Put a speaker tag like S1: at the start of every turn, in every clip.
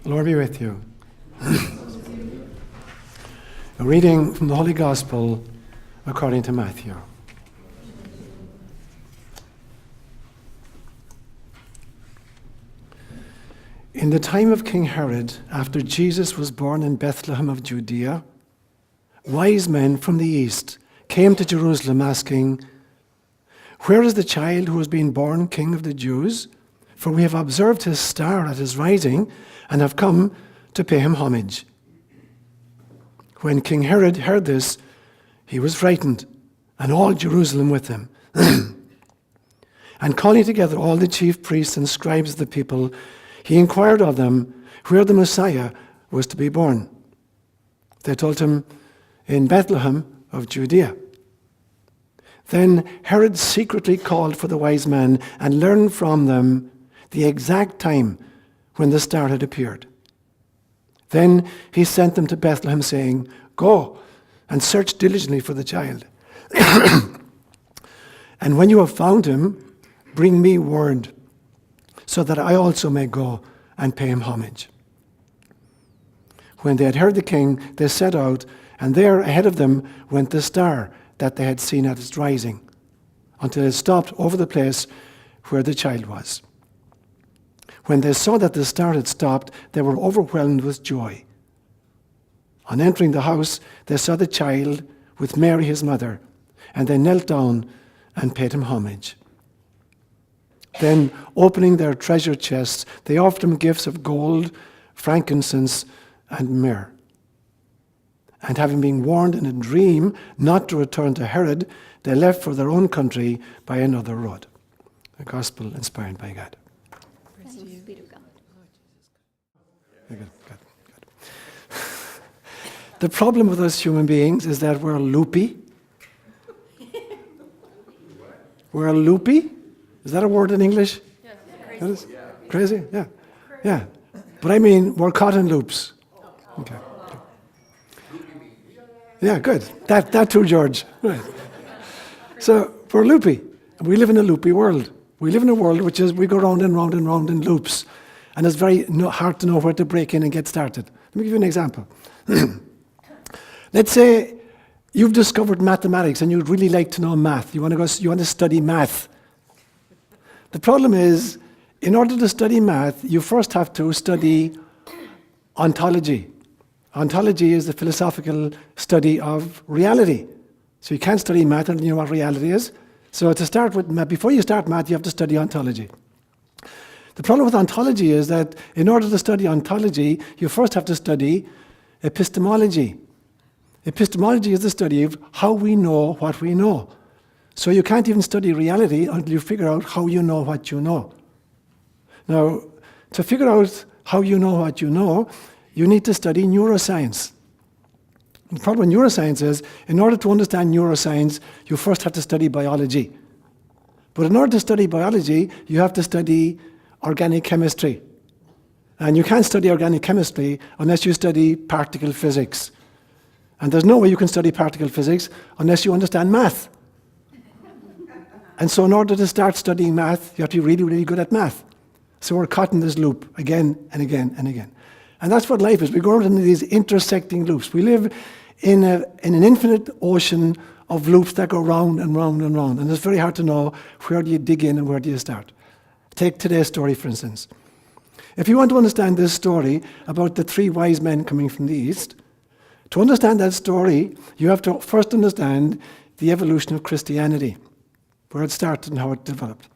S1: The Lord be with you. A reading from the Holy Gospel according to Matthew. In the time of King Herod, after Jesus was born in Bethlehem of Judea, wise men from the east came to Jerusalem asking, "Where is the child who has been born King of the Jews? For we have observed his star at his rising and have come to pay him homage." When King Herod heard this, he was frightened, and all Jerusalem with him. And calling together all the chief priests and scribes of the people, he inquired of them where the Messiah was to be born. They told him, "In Bethlehem of Judea." Then Herod secretly called for the wise men and learned from them the exact time when the star had appeared. Then he sent them to Bethlehem, saying, "Go and search diligently for the child. And when you have found him, bring me word, so that I also may go and pay him homage." When they had heard the king, they set out, and there ahead of them went the star that they had seen at its rising, until it stopped over the place where the child was. When they saw that the star had stopped, they were overwhelmed with joy. On entering the house, they saw the child with Mary his mother, and they knelt down and paid him homage. Then, opening their treasure chests, they offered him gifts of gold, frankincense, and myrrh. And having been warned in a dream not to return to Herod, they left for their own country by another road. The gospel inspired by God.
S2: Praise be to God.
S1: Good. The problem with us human beings is that we're loopy. We're loopy. Is that a word in English?
S2: Yeah,
S1: crazy. Crazy? Yeah. Yeah. But I mean, we're caught in loops. Okay. Yeah, good. That too, George. Right. So we're loopy. We live in a loopy world. We live in a world which is, we go round and round and round in loops. And it's very hard to know where to break in and get started. Let me give you an example. Let's say you've discovered mathematics and you'd really like to know math. You want to study math. The problem is, in order to study math, you first have to study ontology. Ontology is the philosophical study of reality. So you can't study math until you know what reality is. So to start with, before you start math, you have to study ontology. The problem with ontology is that in order to study ontology, you first have to study epistemology. Epistemology is the study of how we know what we know. So you can't even study reality until you figure out how you know what you know. Now, to figure out how you know what you know, you need to study neuroscience. The problem with neuroscience is, in order to understand neuroscience, you first have to study biology. But in order to study biology, you have to study organic chemistry. And you can't study organic chemistry unless you study particle physics. And there's no way you can study particle physics unless you understand math. And so in order to start studying math, you have to be really, really good at math. So we're caught in this loop again and again and again. And that's what life is. We go around in these intersecting loops. We live in an infinite ocean of loops that go round and round and round. And it's very hard to know where do you dig in and where do you start. Take today's story, for instance. If you want to understand this story about the three wise men coming from the east, to understand that story, you have to first understand the evolution of Christianity, where it started and how it developed.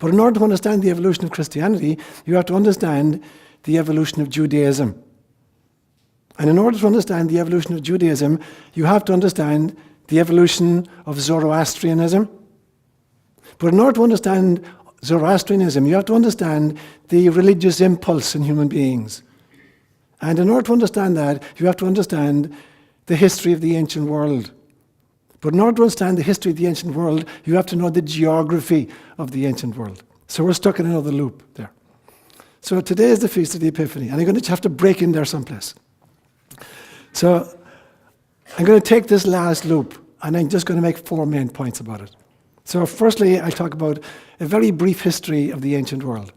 S1: But in order to understand the evolution of Christianity, you have to understand the evolution of Judaism. And in order to understand the evolution of Judaism, you have to understand the evolution of Zoroastrianism. But in order to understand Zoroastrianism, you have to understand the religious impulse in human beings. And in order to understand that, you have to understand the history of the ancient world. But in order to understand the history of the ancient world, you have to know the geography of the ancient world. So we're stuck in another loop there. So today is the Feast of the Epiphany, and I'm going to have to break in there someplace. So I'm going to take this last loop, and I'm just going to make 4 main points about it. So firstly, I'll talk about a very brief history of the ancient world.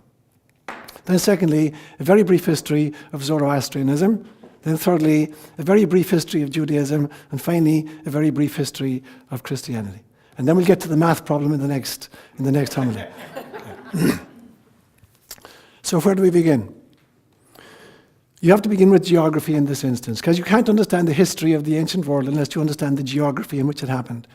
S1: Then secondly, a very brief history of Zoroastrianism. Then thirdly, a very brief history of Judaism. And finally, a very brief history of Christianity. And then we'll get to the math problem in the next homily. So where do we begin? You have to begin with geography in this instance, because you can't understand the history of the ancient world unless you understand the geography in which it happened.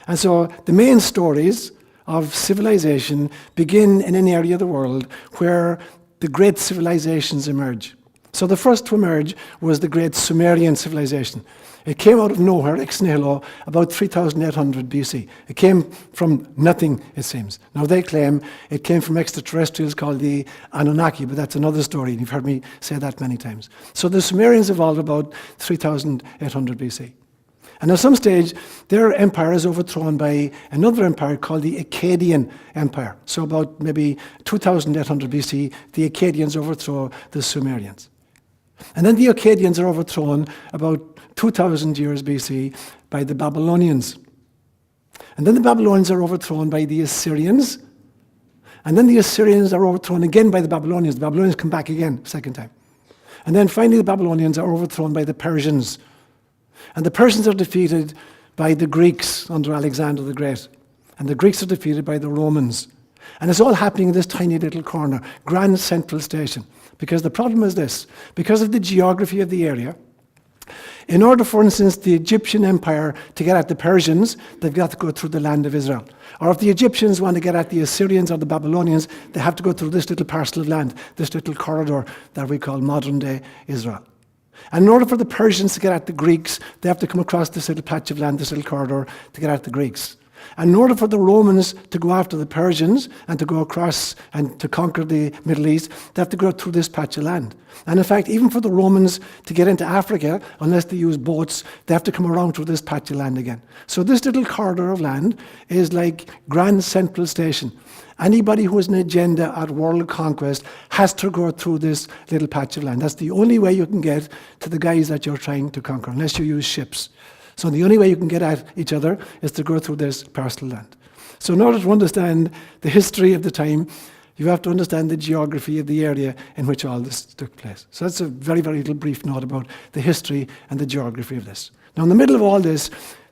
S1: And so the main stories of civilization begin in an area of the world where the great civilizations emerge. So the first to emerge was the great Sumerian civilization. It came out of nowhere, ex nihilo, about 3,800 BC. It came from nothing, it seems. Now they claim it came from extraterrestrials called the Anunnaki, but that's another story, and you've heard me say that many times. So the Sumerians evolved about 3,800 BC. And at some stage, their empire is overthrown by another empire called the Akkadian Empire. So about maybe 2,800 BC, the Akkadians overthrow the Sumerians. And then the Akkadians are overthrown about 2,000 years BC by the Babylonians. And then the Babylonians are overthrown by the Assyrians. And then the Assyrians are overthrown again by the Babylonians. The Babylonians come back again, second time. And then finally the Babylonians are overthrown by the Persians. And the Persians are defeated by the Greeks under Alexander the Great. And the Greeks are defeated by the Romans. And it's all happening in this tiny little corner, Grand Central Station. Because the problem is this, because of the geography of the area, in order, for instance, the Egyptian Empire to get at the Persians, they've got to go through the land of Israel. Or if the Egyptians want to get at the Assyrians or the Babylonians, they have to go through this little parcel of land, this little corridor that we call modern-day Israel. And in order for the Persians to get at the Greeks, they have to come across this little patch of land, this little corridor, to get at the Greeks. And in order for the Romans to go after the Persians and to go across and to conquer the Middle East, they have to go through this patch of land. And in fact, even for the Romans to get into Africa, unless they use boats, they have to come around through this patch of land again. So this little corridor of land is like Grand Central Station. Anybody who has an agenda at world conquest has to go through this little patch of land. That's the only way you can get to the guys that you're trying to conquer, unless you use ships. So the only way you can get at each other is to go through this parcel of land. So in order to understand the history of the time, you have to understand the geography of the area in which all this took place. So that's a very, very little brief note about the history and the geography of this. Now in the middle of all this,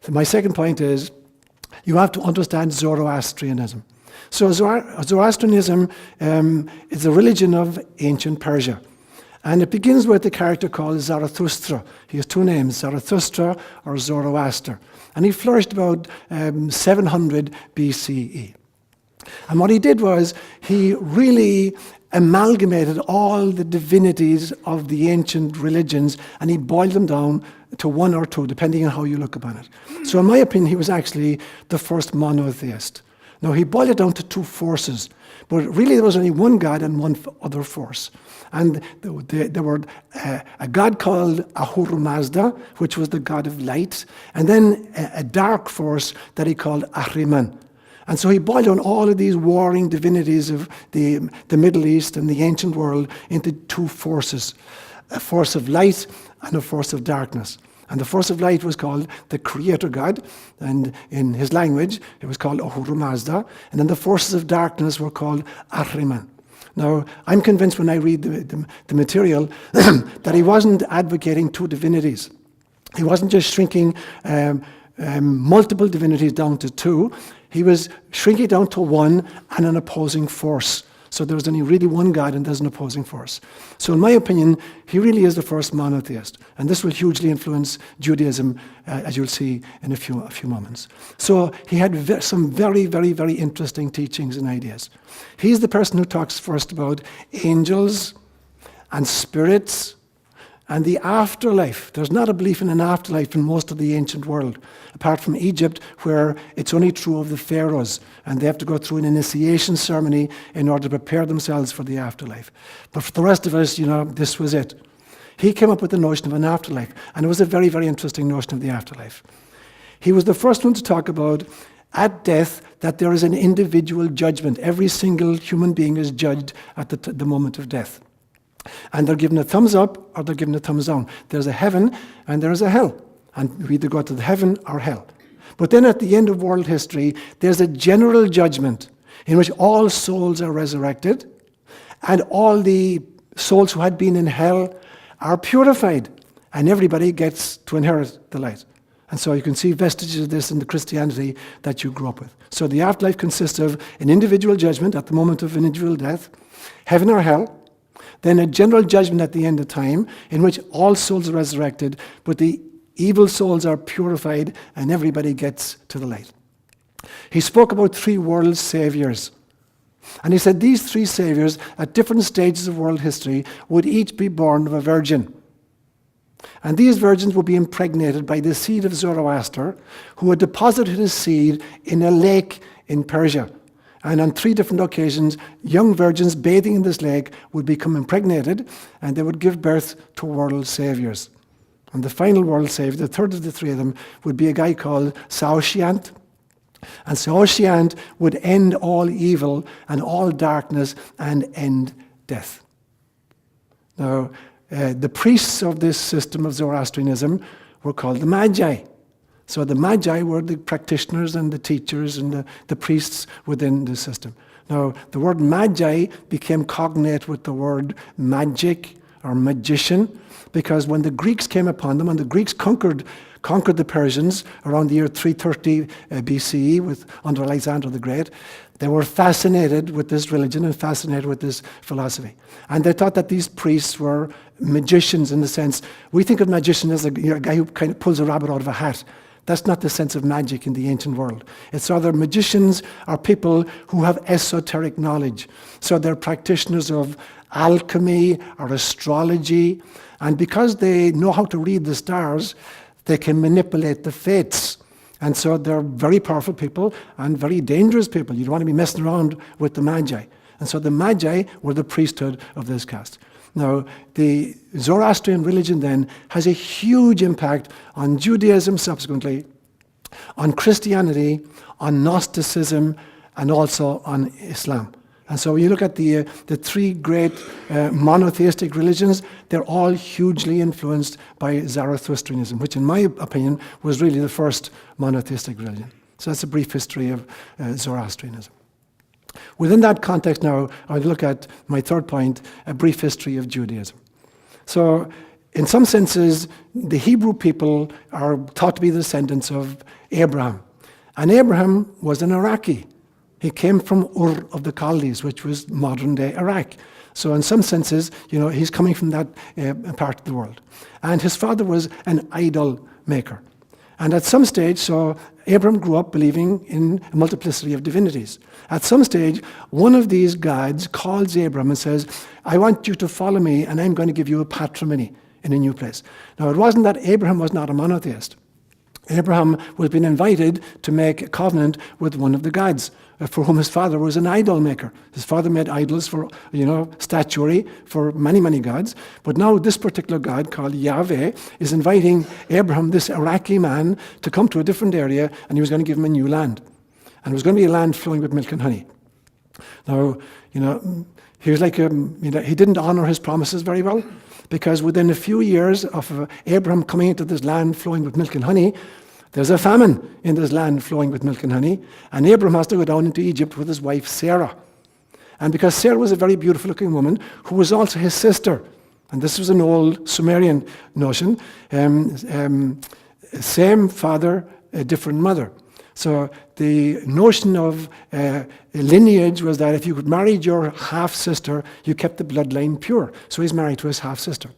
S1: my second point is you have to understand Zoroastrianism. So Zoroastrianism is a religion of ancient Persia. And it begins with a character called Zarathustra. He has two names, Zarathustra or Zoroaster. And he flourished about 700 BCE. And what he did was he really amalgamated all the divinities of the ancient religions and he boiled them down to one or two, depending on how you look upon it. So in my opinion, he was actually the first monotheist. Now, he boiled it down to two forces, but really there was only one God and one other force. And there were a god called Ahura Mazda, which was the god of light, and then a dark force that he called Ahriman. And so he boiled down all of these warring divinities of the Middle East and the ancient world into two forces, a force of light and a force of darkness. And the force of light was called the creator God, and in his language it was called Ahura Mazda, and then the forces of darkness were called Ahriman. Now, I'm convinced when I read the material that he wasn't advocating two divinities. He wasn't just shrinking multiple divinities down to two. He was shrinking down to one and an opposing force. So there was only really one God and there's an opposing force. So in my opinion, he really is the first monotheist. And this will hugely influence Judaism, as you'll see in a few moments. So he had some very, very, very interesting teachings and ideas. He's the person who talks first about angels and spirits and the afterlife. There's not a belief in an afterlife in most of the ancient world, apart from Egypt, where it's only true of the pharaohs, and they have to go through an initiation ceremony in order to prepare themselves for the afterlife. But for the rest of us, this was it. He came up with the notion of an afterlife, and it was a very, very interesting notion of the afterlife. He was the first one to talk about, at death, that there is an individual judgment. Every single human being is judged at the moment of death. And they're given a thumbs up or they're given a thumbs down. There's a heaven and there is a hell. And we either go to the heaven or hell. But then at the end of world history, there's a general judgment in which all souls are resurrected. And all the souls who had been in hell are purified, and everybody gets to inherit the light. And so you can see vestiges of this in the Christianity that you grew up with. So the afterlife consists of an individual judgment at the moment of individual death, heaven or hell, then a general judgment at the end of time in which all souls are resurrected, but the evil souls are purified and everybody gets to the light. He spoke about 3 world saviors. And he said these 3 saviors at different stages of world history would each be born of a virgin. And these virgins would be impregnated by the seed of Zoroaster, who had deposited his seed in a lake in Persia. And on 3 different occasions, young virgins bathing in this lake would become impregnated, and they would give birth to world saviors. And the final world savior, the third of the 3 of them, would be a guy called Saoshyant. And Saoshyant would end all evil and all darkness and end death. Now, the priests of this system of Zoroastrianism were called the Magi. So the Magi were the practitioners and the teachers and the priests within the system. Now, the word Magi became cognate with the word magic or magician, because when the Greeks came upon them, and the Greeks conquered the Persians around the year 330 BCE under Alexander the Great, they were fascinated with this religion and fascinated with this philosophy. And they thought that these priests were magicians in the sense, we think of magician as a guy who kind of pulls a rabbit out of a hat. That's not the sense of magic in the ancient world. It's rather magicians are people who have esoteric knowledge. So they're practitioners of alchemy or astrology. And because they know how to read the stars, they can manipulate the fates. And so they're very powerful people and very dangerous people. You don't want to be messing around with the Magi. And so the Magi were the priesthood of this caste. Now, the Zoroastrian religion then has a huge impact on Judaism subsequently, on Christianity, on Gnosticism, and also on Islam. And so when you look at the 3 great monotheistic religions, they're all hugely influenced by Zoroastrianism, which in my opinion was really the first monotheistic religion. So that's a brief history of Zoroastrianism. Within that context now, I'll look at my third point, a brief history of Judaism. So in some senses, the Hebrew people are thought to be the descendants of Abraham. And Abraham was an Iraqi. He came from Ur of the Chaldees, which was modern-day Iraq. So in some senses, he's coming from that part of the world. And his father was an idol maker. And at some stage, so Abraham grew up believing in a multiplicity of divinities. At some stage, one of these gods calls Abraham and says, I want you to follow me, and I'm going to give you a patrimony in a new place. Now, it wasn't that Abraham was not a monotheist. Abraham was being invited to make a covenant with one of the gods, for whom his father was an idol maker. His father made idols for, statuary for many, many gods. But now this particular god called Yahweh is inviting Abraham, this Iraqi man, to come to a different area, and he was going to give him a new land. And it was going to be a land flowing with milk and honey. Now, he was like, he didn't honor his promises very well, because within a few years of Abraham coming into this land flowing with milk and honey, there's a famine in this land flowing with milk and honey, and Abraham has to go down into Egypt with his wife Sarah. And because Sarah was a very beautiful looking woman who was also his sister, and this was an old Sumerian notion, same father, a different mother. So the notion of lineage was that if you could marry your half-sister, you kept the bloodline pure. So he's married to his half-sister.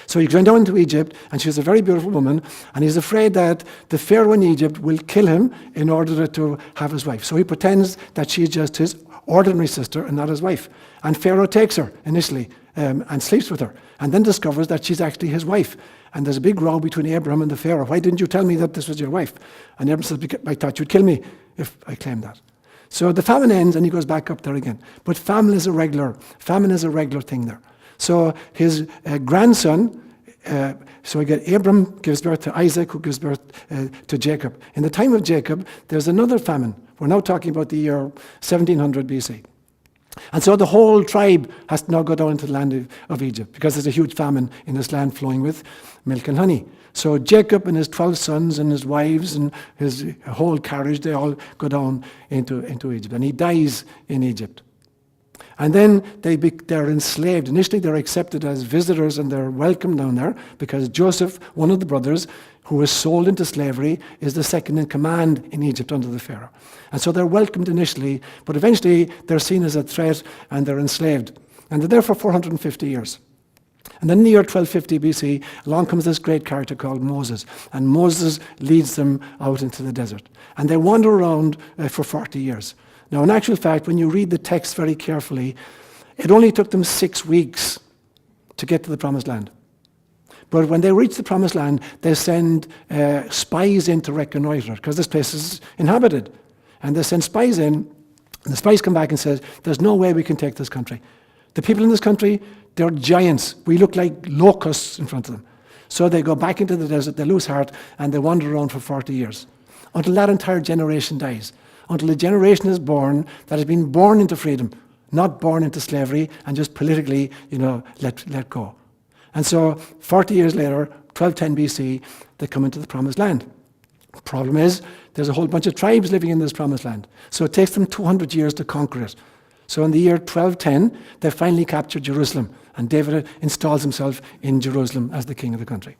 S1: So he went down to Egypt, and she's a very beautiful woman, and he's afraid that the Pharaoh in Egypt will kill him in order to have his wife. So he pretends that she's just his ordinary sister and not his wife. And Pharaoh takes her initially and sleeps with her, and then discovers that she's actually his wife. And there's a big row between Abraham and the Pharaoh. Why didn't you tell me that this was your wife? And Abraham says, I thought you'd kill me if I claimed that. So the famine ends, and he goes back up there again. But famine is a regular thing there. So his grandson, Abram gives birth to Isaac, who gives birth to Jacob. In the time of Jacob, there's another famine. We're now talking about the year 1700 BC. And so the whole tribe has to now go down into the land of Egypt, because there's a huge famine in this land flowing with milk and honey. So Jacob and his 12 sons and his wives and his whole carriage, they all go down into Egypt. And he dies in Egypt. And then they're enslaved. Initially, they're accepted as visitors and they're welcomed down there because Joseph, one of the brothers, who was sold into slavery, is the second in command in Egypt under the Pharaoh. And so they're welcomed initially, but eventually they're seen as a threat and they're enslaved. And they're there for 450 years. And then in the year 1250 BC, along comes this great character called Moses. And Moses leads them out into the desert. And they wander around for 40 years. Now, in actual fact, when you read the text very carefully, it only took them 6 weeks to get to the Promised Land. But when they reach the Promised Land, they send spies in to reconnoiter, because this place is inhabited. And they send spies in, and the spies come back and say, there's no way we can take this country. The people in this country, they're giants. We look like locusts in front of them. So they go back into the desert, they lose heart, and they wander around for 40 years, until that entire generation dies. Until a generation is born that has been born into freedom, not born into slavery and just politically, let go. And so 40 years later, 1210 BC, they come into the Promised Land. The problem is, there's a whole bunch of tribes living in this Promised Land. So it takes them 200 years to conquer it. So in the year 1210, they finally capture Jerusalem. And David installs himself in Jerusalem as the king of the country.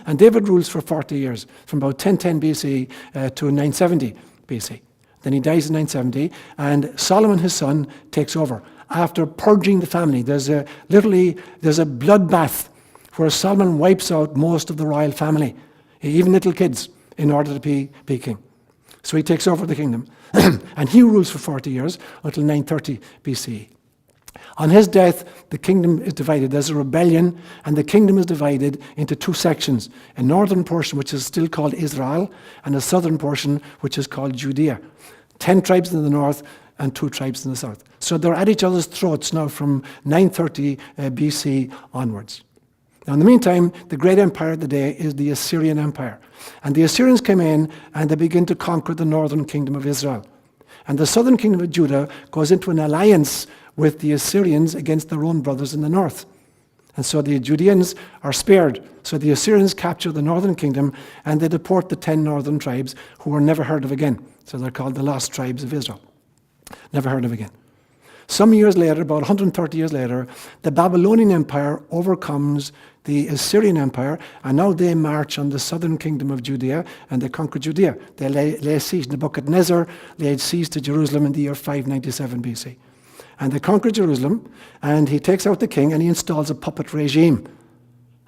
S1: And David rules for 40 years, from about 1010 BC to 970 BC. Then he dies in 970, and Solomon, his son, takes over. After purging the family, there's a bloodbath where Solomon wipes out most of the royal family, even little kids, in order to be king. So he takes over the kingdom. And he rules for 40 years, until 930 BC. On his death, the kingdom is divided. There's a rebellion, and the kingdom is divided into 2 sections. A northern portion, which is still called Israel, and a southern portion, which is called Judea. 10 tribes in the north and 2 tribes in the south. So they're at each other's throats now from 930 BC onwards. Now, in the meantime, the great empire of the day is the Assyrian Empire. And the Assyrians come in and they begin to conquer the northern kingdom of Israel. And the southern kingdom of Judah goes into an alliance with the Assyrians against their own brothers in the north. And so the Judeans are spared. So the Assyrians capture the northern kingdom and they deport the 10 northern tribes who were never heard of again. So they're called the lost tribes of Israel. Never heard of again. Some years later, about 130 years later, the Babylonian Empire overcomes the Assyrian Empire, and now they march on the southern kingdom of Judea, and they conquer Judea. They lay siege. Nebuchadnezzar laid siege to Jerusalem in the year 597 BC. And they conquer Jerusalem, and he takes out the king, and he installs a puppet regime,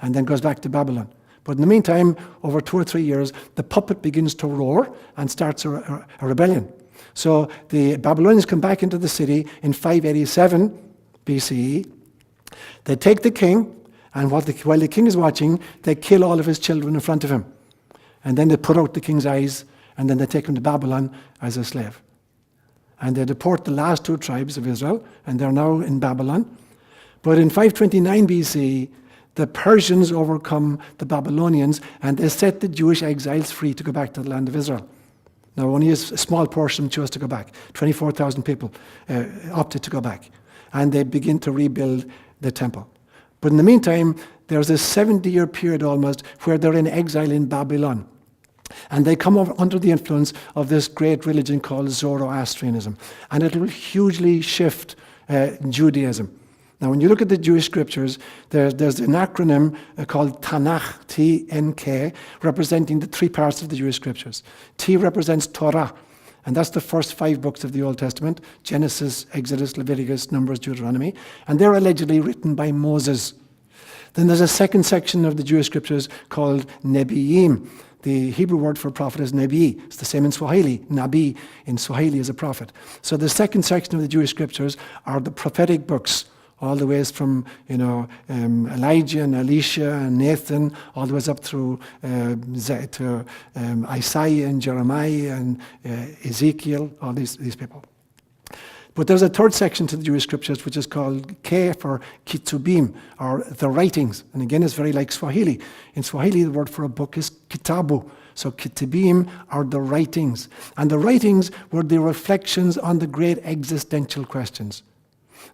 S1: and then goes back to Babylon. But in the meantime, over 2 or 3 years, the puppet begins to roar and starts a rebellion. So the Babylonians come back into the city in 587 BCE. They take the king, and while the king is watching, they kill all of his children in front of him. And then they put out the king's eyes, and then they take him to Babylon as a slave. And they deport the last 2 tribes of Israel, and they're now in Babylon. But in 529 BC, the Persians overcome the Babylonians, and they set the Jewish exiles free to go back to the land of Israel. Now, only a small portion chose to go back. 24,000 people opted to go back. And they begin to rebuild the temple. But in the meantime, there's a 70-year period almost where they're in exile in Babylon. And they come over under the influence of this great religion called Zoroastrianism. And it will hugely shift Judaism. Now, when you look at the Jewish scriptures, there's an acronym called Tanakh, T-N-K, representing the 3 parts of the Jewish scriptures. T represents Torah, and that's the first 5 books of the Old Testament: Genesis, Exodus, Leviticus, Numbers, Deuteronomy. And they're allegedly written by Moses. Then there's a second section of the Jewish scriptures called Nebi'im. The Hebrew word for prophet is Nebi. It's the same in Swahili. Nabi in Swahili is a prophet. So the second section of the Jewish scriptures are the prophetic books, all the ways from Elijah and Elisha and Nathan, all the ways up through to Isaiah and Jeremiah and Ezekiel, all these people. But there's a third section to the Jewish scriptures which is called K for Kitubim, or the writings. And again, it's very like Swahili. In Swahili, the word for a book is kitabu. So Kitubim are the writings. And the writings were the reflections on the great existential questions.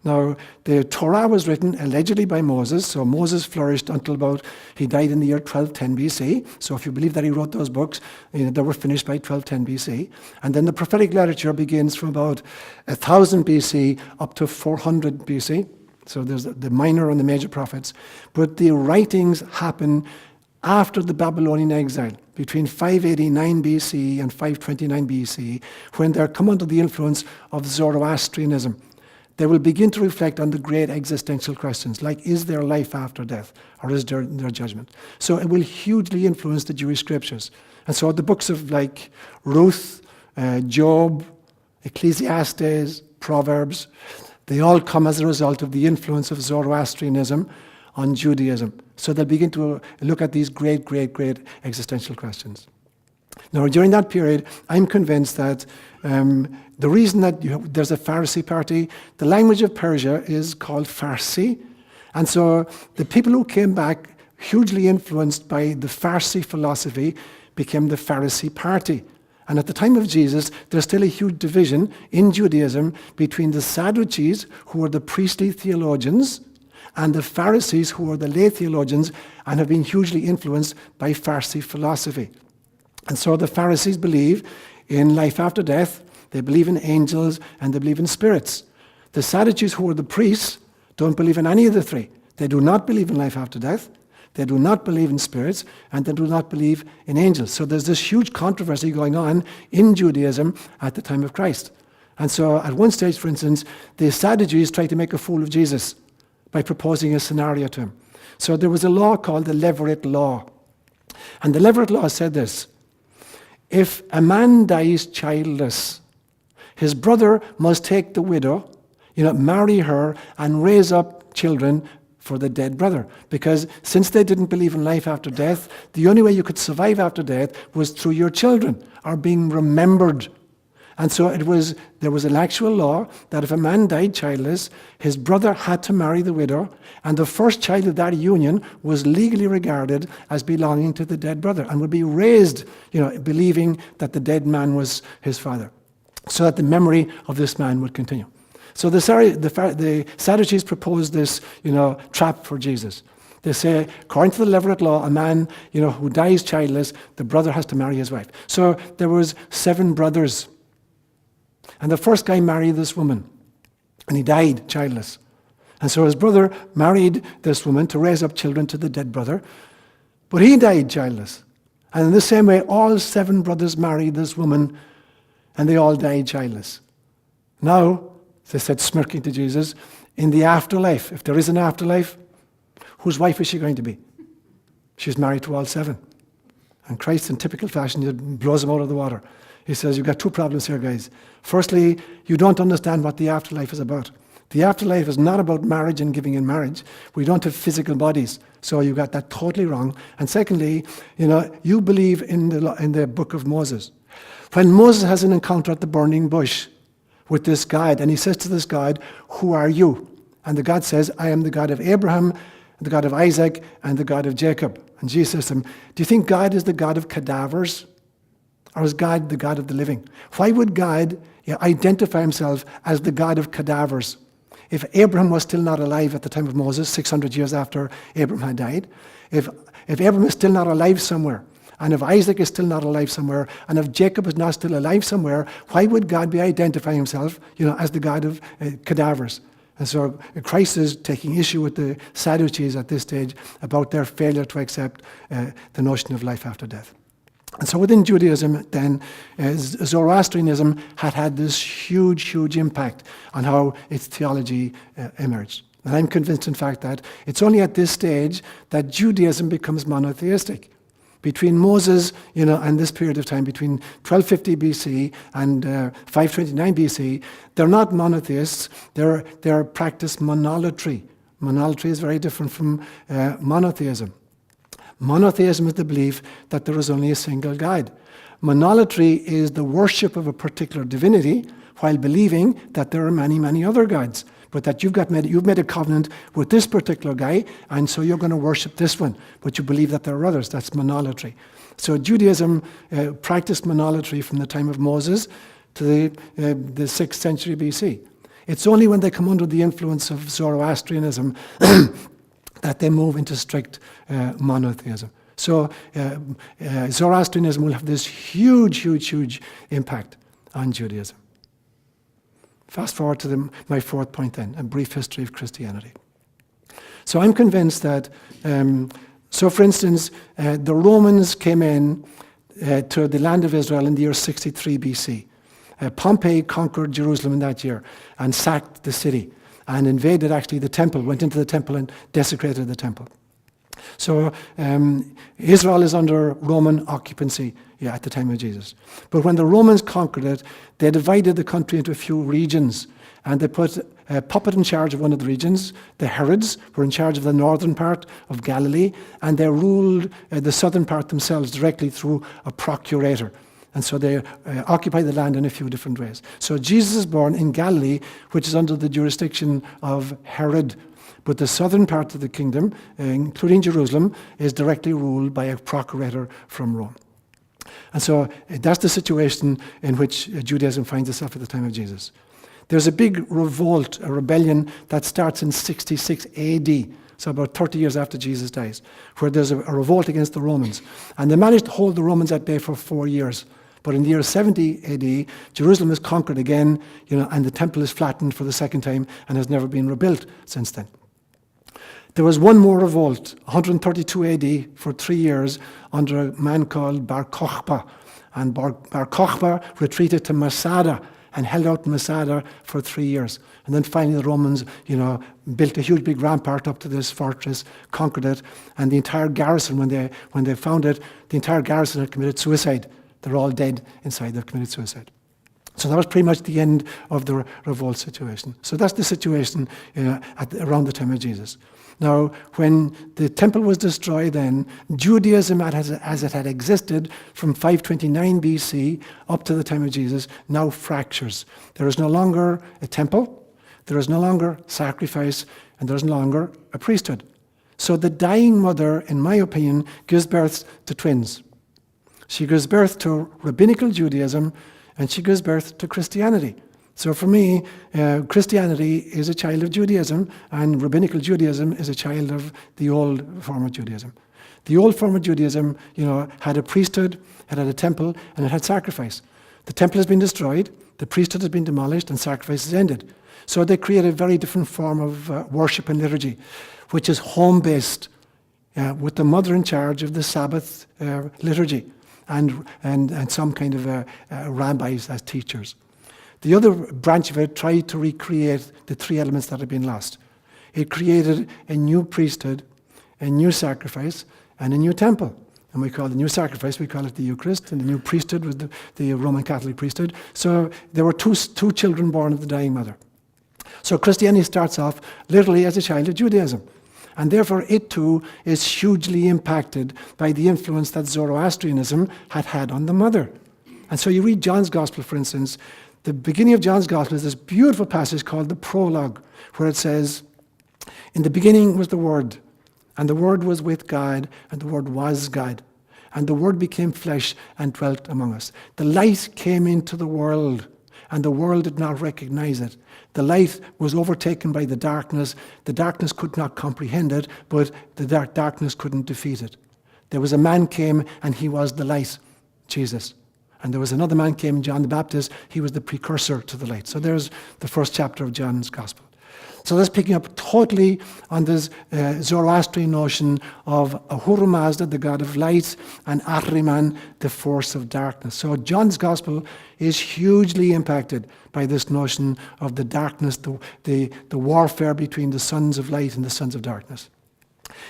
S1: Now, the Torah was written allegedly by Moses, so Moses flourished until he died in the year 1210 BC. So if you believe that he wrote those books, they were finished by 1210 BC. And then the prophetic literature begins from about 1000 BC up to 400 BC. So there's the minor and the major prophets. But the writings happen after the Babylonian exile, between 589 BC and 529 BC, when they're come under the influence of Zoroastrianism. They will begin to reflect on the great existential questions, like is there life after death, or is there judgment? So it will hugely influence the Jewish scriptures. And so the books of like Ruth, Job, Ecclesiastes, Proverbs, they all come as a result of the influence of Zoroastrianism on Judaism. So they'll begin to look at these great, great, great existential questions. Now, during that period, I'm convinced that the reason that there's a Pharisee party, the language of Persia is called Farsi. And so the people who came back, hugely influenced by the Farsi philosophy, became the Pharisee party. And at the time of Jesus, there's still a huge division in Judaism between the Sadducees, who are the priestly theologians, and the Pharisees, who are the lay theologians, and have been hugely influenced by Farsi philosophy. And so the Pharisees believe in life after death, they believe in angels, and they believe in spirits. The Sadducees, who are the priests, don't believe in any of the three. They do not believe in life after death, they do not believe in spirits, and they do not believe in angels. So there's this huge controversy going on in Judaism at the time of Christ. And so at one stage, for instance, the Sadducees tried to make a fool of Jesus by proposing a scenario to him. So there was a law called the Levirate law. And the Levirate law said this: if a man dies childless, his brother must take the widow, marry her and raise up children for the dead brother. Because since they didn't believe in life after death, the only way you could survive after death was through your children, or being remembered. And so there was an actual law that if a man died childless, his brother had to marry the widow, and the first child of that union was legally regarded as belonging to the dead brother and would be raised, believing that the dead man was his father, so that the memory of this man would continue. So the Sadducees proposed this, trap for Jesus. They say, according to the Levirate law, a man, who dies childless, the brother has to marry his wife. So there was 7 brothers. And the first guy married this woman, and he died childless. And so his brother married this woman to raise up children to the dead brother, but he died childless. And in the same way, all 7 brothers married this woman, and they all died childless. Now, they said, smirking to Jesus, in the afterlife, if there is an afterlife, whose wife is she going to be? She's married to all 7. And Christ, in typical fashion, just blows them out of the water. He says, you've got 2 problems here, guys. Firstly, you don't understand what the afterlife is about. The afterlife is not about marriage and giving in marriage. We don't have physical bodies. So you got that totally wrong. And secondly, you believe in the book of Moses. When Moses has an encounter at the burning bush with this God, and he says to this God, who are you? And the God says, I am the God of Abraham, the God of Isaac, and the God of Jacob. And Jesus says to him, do you think God is the God of cadavers? Or is God the God of the living? Why would God identify himself as the God of cadavers? If Abraham was still not alive at the time of Moses, 600 years after Abraham had died, if Abraham is still not alive somewhere, and if Isaac is still not alive somewhere, and if Jacob is not still alive somewhere, why would God be identifying himself, as the God of cadavers? And so Christ is taking issue with the Sadducees at this stage about their failure to accept the notion of life after death. And so within Judaism then, Zoroastrianism had this huge, huge impact on how its theology emerged. And I'm convinced, in fact, that it's only at this stage that Judaism becomes monotheistic. Between Moses, and this period of time, between 1250 BC and 529 BC, they're not monotheists, they're practiced monolatry. Monolatry is very different from monotheism. Monotheism is the belief that there is only a single God. Monolatry is the worship of a particular divinity while believing that there are many, many other gods, but that you've made a covenant with this particular guy, and so you're going to worship this one, but you believe that there are others. That's monolatry. So Judaism practiced monolatry from the time of Moses to the 6th century BC. It's only when they come under the influence of Zoroastrianism that they move into strict monotheism. So Zoroastrianism will have this huge impact on Judaism. Fast forward to my fourth point then, a brief history of Christianity. So I'm convinced that, for instance, the Romans came in to the land of Israel in the year 63 BC. Pompey conquered Jerusalem in that year and sacked the city and invaded actually the temple, went into the temple and desecrated the temple. So Israel is under Roman occupancy at the time of Jesus. But when the Romans conquered it, they divided the country into a few regions. And they put a puppet in charge of one of the regions. The Herods were in charge of the northern part of Galilee, and they ruled the southern part themselves directly through a procurator. And so they occupied the land in a few different ways. So Jesus is born in Galilee, which is under the jurisdiction of Herod. But the southern part of the kingdom, including Jerusalem, is directly ruled by a procurator from Rome. And so that's the situation in which Judaism finds itself at the time of Jesus. There's a big revolt, a rebellion that starts in 66 AD, so about 30 years after Jesus dies, where there's a revolt against the Romans. And they managed to hold the Romans at bay for 4 years. But in the year 70 AD, Jerusalem is conquered again, and the temple is flattened for the second time and has never been rebuilt since then. There was one more revolt, 132 AD, for 3 years, under a man called Bar Kokhba. And Bar Kokhba retreated to Masada and held out in Masada for 3 years. And then finally the Romans, built a huge big rampart up to this fortress, conquered it, and the entire garrison, when they found it, the entire garrison had committed suicide. They're all dead inside, they've committed suicide. So that was pretty much the end of the revolt situation. So that's the situation around the time of Jesus. Now, when the temple was destroyed then, Judaism as it had existed from 529 BC up to the time of Jesus now fractures. There is no longer a temple, there is no longer sacrifice, and there is no longer a priesthood. So the dying mother, in my opinion, gives birth to twins. She gives birth to rabbinical Judaism, and she gives birth to Christianity. So for me, Christianity is a child of Judaism, and rabbinical Judaism is a child of the old form of Judaism. The old form of Judaism, had a priesthood, it had a temple, and it had sacrifice. The temple has been destroyed, the priesthood has been demolished, and sacrifice has ended. So they create a very different form of worship and liturgy, which is home-based, with the mother in charge of the Sabbath liturgy, and some kind of rabbis as teachers. The other branch of it tried to recreate the three elements that had been lost. It created a new priesthood, a new sacrifice, and a new temple. And we call the new sacrifice, we call it the Eucharist, and the new priesthood was the Roman Catholic priesthood. So there were two children born of the dying mother. So Christianity starts off literally as a child of Judaism. And therefore it too is hugely impacted by the influence that Zoroastrianism had on the mother. And so you read John's Gospel, for instance. The beginning of John's Gospel is this beautiful passage called the prologue, where it says, "In the beginning was the Word, and the Word was with God, and the Word was God. And the Word became flesh and dwelt among us. The light came into the world, and the world did not recognize it. The light was overtaken by the darkness. The darkness could not comprehend it, but the darkness couldn't defeat it. There was a man came, and he was the light, Jesus. And there was another man came, John the Baptist. He was the precursor to the light." So there's the first chapter of John's Gospel. So that's picking up totally on this Zoroastrian notion of Ahura Mazda, the god of light, and Ahriman, the force of darkness. So John's Gospel is hugely impacted by this notion of the darkness, the warfare between the sons of light and the sons of darkness.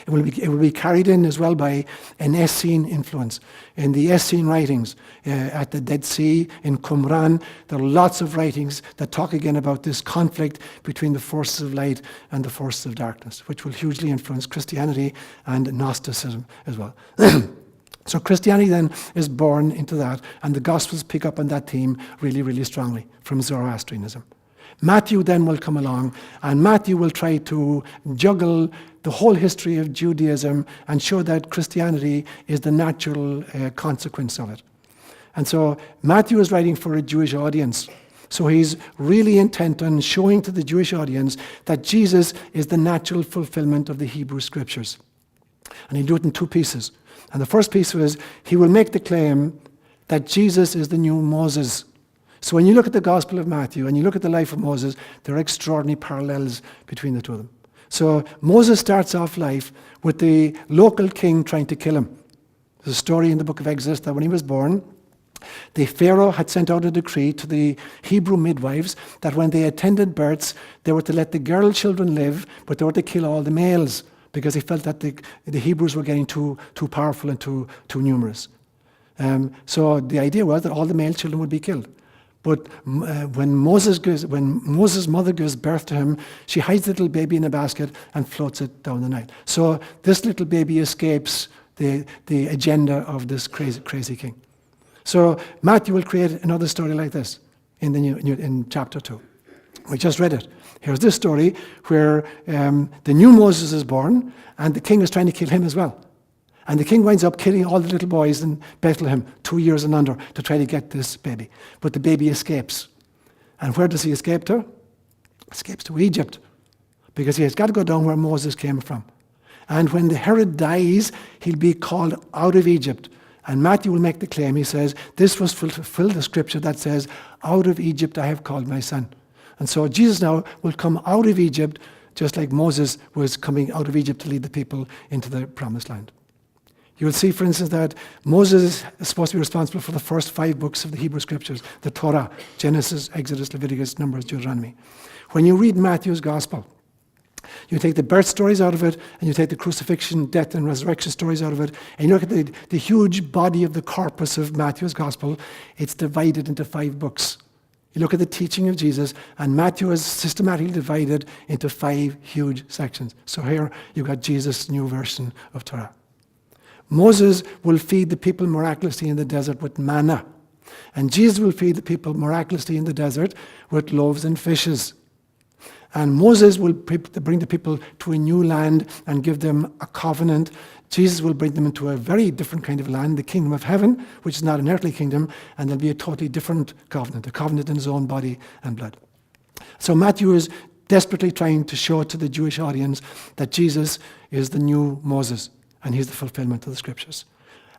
S1: It will be carried in as well by an Essene influence. In the Essene writings at the Dead Sea, in Qumran, there are lots of writings that talk again about this conflict between the forces of light and the forces of darkness, which will hugely influence Christianity and Gnosticism as well. So Christianity then is born into that, and the Gospels pick up on that theme really, really strongly from Zoroastrianism. Matthew then will come along, and Matthew will try to juggle the whole history of Judaism and show that Christianity is the natural consequence of it. And so Matthew is writing for a Jewish audience. So he's really intent on showing to the Jewish audience that Jesus is the natural fulfillment of the Hebrew Scriptures. And he'll do it in two pieces. And the first piece was he will make the claim that Jesus is the new Moses. So when you look at the Gospel of Matthew and you look at the life of Moses, there are extraordinary parallels between the two of them. So Moses starts off life with the local king trying to kill him. There's a story in the book of Exodus that when he was born, the Pharaoh had sent out a decree to the Hebrew midwives that when they attended births, they were to let the girl children live, but they were to kill all the males because he felt that the Hebrews were getting too powerful and too numerous. So the idea was that all the male children would be killed. But when Moses' mother gives birth to him, she hides the little baby in a basket and floats it down the Nile. So this little baby escapes the agenda of this crazy king. So Matthew will create another story like this in chapter 2. We just read it. Here's this story where the new Moses is born and the king is trying to kill him as well. And the king winds up killing all the little boys in Bethlehem, 2 years and under, to try to get this baby. But the baby escapes. And where does he escape to? Escapes to Egypt. Because he has got to go down where Moses came from. And when the Herod dies, he'll be called out of Egypt. And Matthew will make the claim, he says, this was fulfill the scripture that says, out of Egypt I have called my son. And so Jesus now will come out of Egypt, just like Moses was coming out of Egypt to lead the people into the promised land. You will see, for instance, that Moses is supposed to be responsible for the first 5 books of the Hebrew Scriptures, the Torah, Genesis, Exodus, Leviticus, Numbers, Deuteronomy. When you read Matthew's Gospel, you take the birth stories out of it, and you take the crucifixion, death, and resurrection stories out of it, and you look at the huge body of the corpus of Matthew's Gospel, it's divided into 5 books. You look at the teaching of Jesus, and Matthew is systematically divided into 5 huge sections. So here you've got Jesus' new version of Torah. Moses will feed the people miraculously in the desert with manna. And Jesus will feed the people miraculously in the desert with loaves and fishes. And Moses will bring the people to a new land and give them a covenant. Jesus will bring them into a very different kind of land, the kingdom of heaven, which is not an earthly kingdom, and there'll be a totally different covenant, a covenant in his own body and blood. So Matthew is desperately trying to show to the Jewish audience that Jesus is the new Moses. And he's the fulfillment of the scriptures.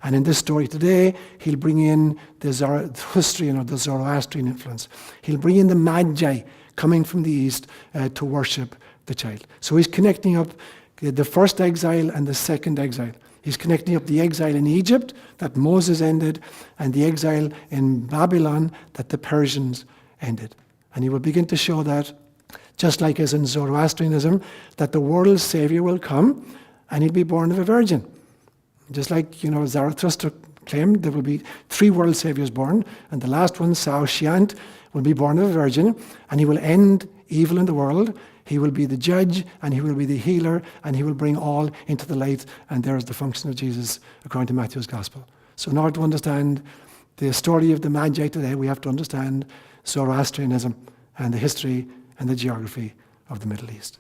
S1: And in this story today, he'll bring in the Zoroastrian or the Zoroastrian influence. He'll bring in the Magi coming from the east to worship the child. So he's connecting up the first exile and the second exile. He's connecting up the exile in Egypt that Moses ended and the exile in Babylon that the Persians ended. And he will begin to show that, just like as in Zoroastrianism, that the world's Savior will come and he'll be born of a virgin. Just like, Zarathustra claimed there will be 3 world saviors born, and the last one, Saoshyant, will be born of a virgin, and he will end evil in the world. He will be the judge, and he will be the healer, and he will bring all into the light, and there is the function of Jesus according to Matthew's Gospel. So in order to understand the story of the Magi today, we have to understand Zoroastrianism and the history and the geography of the Middle East.